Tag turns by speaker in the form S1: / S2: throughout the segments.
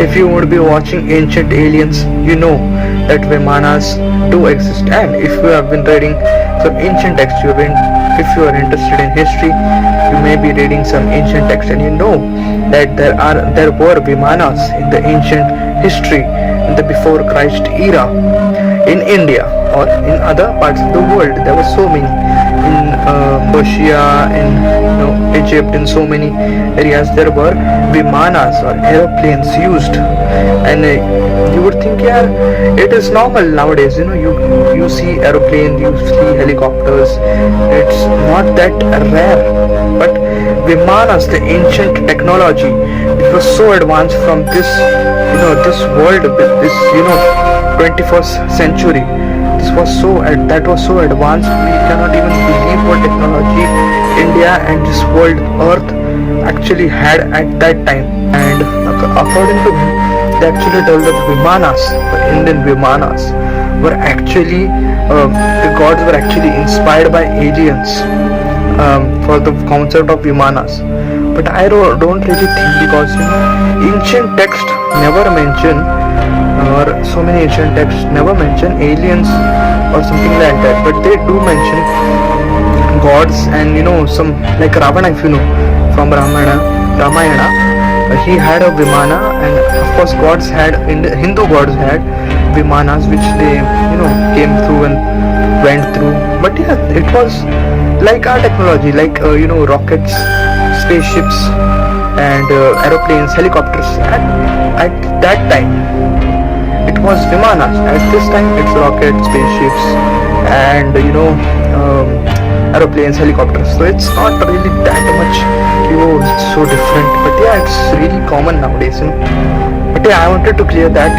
S1: if you would be watching Ancient Aliens, you know that Vimanas do exist. And if you have been reading some ancient texts, if you are interested in history, you may be reading some ancient text, and you know that there were Vimanas in the ancient history, in the before Christ era, in India or in other parts of the world. There were so many in Persia, in Egypt, in so many areas there were Vimanas or aeroplanes used. And you would think, yeah, it is normal nowadays. You see aeroplanes, you see helicopters. It's not that rare. But Vimanas, the ancient technology, it was so advanced from this world, this 21st century. That was so advanced. We cannot even believe what technology India and this world Earth actually had at that time. And according to me, they actually developed Vimanas. The Indian Vimanas were actually the gods were actually inspired by aliens for the concept of Vimanas. But I don't really think, because ancient texts never mention, or so many ancient texts never mention aliens or something like that. But they do mention gods, and some like Ravana, if you know from Ramayana, he had a Vimana, and of course gods had, Hindu gods had Vimanas which they came through and went through. But yeah, it was like our technology, like rockets, spaceships, and aeroplanes, helicopters. At that time it was Vimanas. At this time it's rockets, spaceships, and aeroplanes, helicopters. So it's not really that much so different. But yeah, it's really common nowadays. But yeah, I wanted to clear that.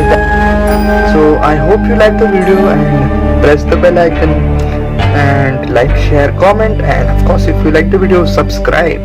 S1: So I hope you like the video, and press the bell icon, and like, share, comment, and of course if you like the video, subscribe.